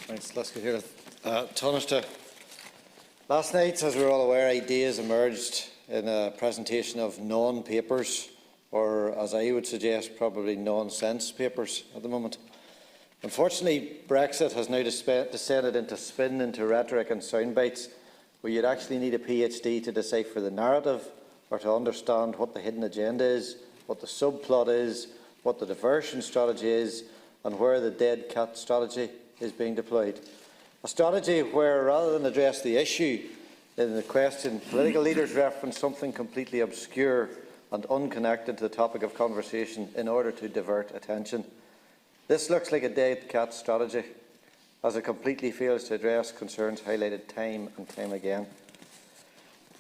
Thanks. Let's get here. Taoiseach, last night, as we're all aware, ideas emerged in a presentation of non-papers, or as I would suggest, probably nonsense papers at the moment. Unfortunately, Brexit has now descended into spin, into rhetoric and soundbites, where you'd actually need a PhD to decipher the narrative or to understand what the hidden agenda is, what the subplot is, what the diversion strategy is, and where the dead cat strategy is being deployed. A strategy where, rather than address the issue in the question, political leaders reference something completely obscure and unconnected to the topic of conversation in order to divert attention. This looks like a dead cat strategy, as it completely fails to address concerns highlighted time and time again.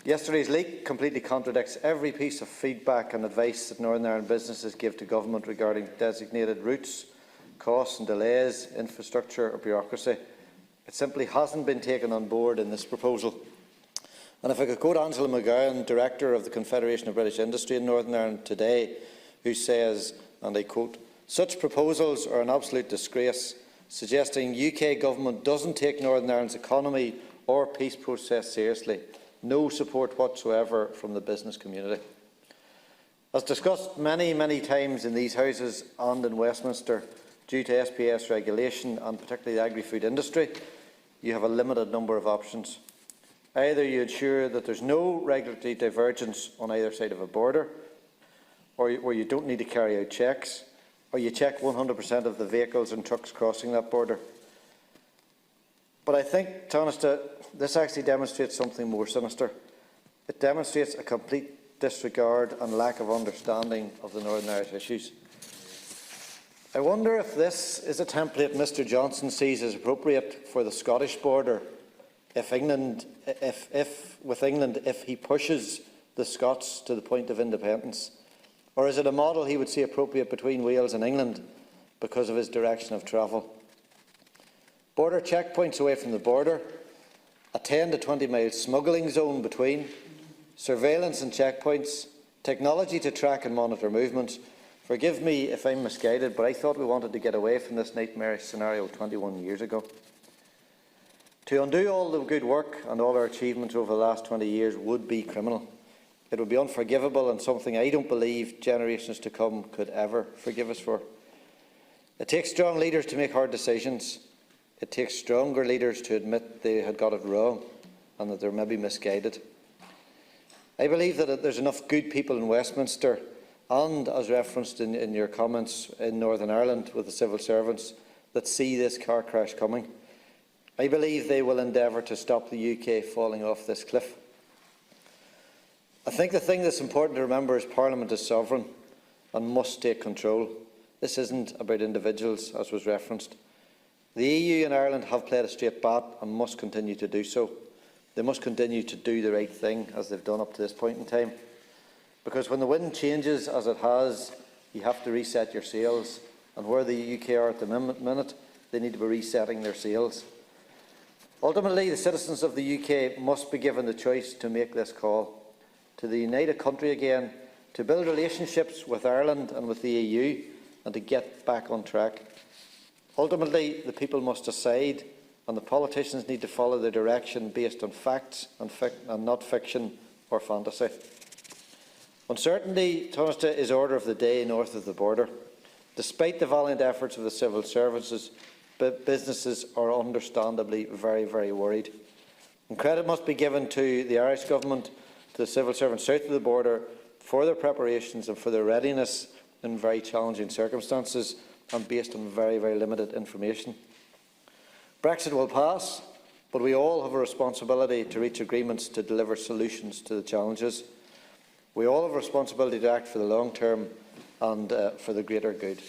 Yesterday's leak completely contradicts every piece of feedback and advice that Northern Ireland businesses give to government regarding designated routes, costs and delays, infrastructure or bureaucracy. It simply hasn't been taken on board in this proposal. And if I could quote Angela McGowan, Director of the Confederation of British Industry in Northern Ireland today, who says, and I quote, "Such proposals are an absolute disgrace, suggesting UK government doesn't take Northern Ireland's economy or peace process seriously. No support whatsoever from the business community." As discussed many times in these houses and in Westminster, due to SPS regulation and particularly the agri-food industry, you have a limited number of options. Either you ensure that there is no regulatory divergence on either side of a border, or where you don't need to carry out checks, or you check 100% of the vehicles and trucks crossing that border. But I think, Taoiseach, this actually demonstrates something more sinister. It demonstrates a complete disregard and lack of understanding of the Northern Irish issues. I wonder if this is a template Mr Johnson sees as appropriate for the Scottish border if he pushes the Scots to the point of independence, or is it a model he would see appropriate between Wales and England because of his direction of travel? Border checkpoints away from the border, a 10 to 20 mile smuggling zone between, surveillance and checkpoints, technology to track and monitor movements. Forgive me if I'm misguided, but I thought we wanted to get away from this nightmarish scenario 21 years ago. To undo all the good work and all our achievements over the last 20 years would be criminal. It would be unforgivable and something I don't believe generations to come could ever forgive us for. It takes strong leaders to make hard decisions. It takes stronger leaders to admit they had got it wrong and that they're maybe misguided. I believe that there's enough good people in Westminster and, as referenced in your comments, in Northern Ireland with the civil servants, that see this car crash coming. I believe they will endeavour to stop the UK falling off this cliff. I think the thing that's important to remember is Parliament is sovereign and must take control. This isn't about individuals, as was referenced. The EU and Ireland have played a straight bat and must continue to do so. They must continue to do the right thing, as they've done up to this point in time. Because when the wind changes, as it has, you have to reset your sails. And where the UK are at the minute, they need to be resetting their sails. Ultimately, the citizens of the UK must be given the choice to make this call, to the united country again, to build relationships with Ireland and with the EU, and to get back on track. Ultimately, the people must decide, and the politicians need to follow their direction based on facts and not fiction or fantasy. Uncertainty, Taoiseach, is order of the day north of the border. Despite the valiant efforts of the civil services, businesses are understandably very worried. And credit must be given to the Irish Government, to the civil servants south of the border, for their preparations and for their readiness in very challenging circumstances and based on very limited information. Brexit will pass, but we all have a responsibility to reach agreements to deliver solutions to the challenges. We all have a responsibility to act for the long term and for the greater good.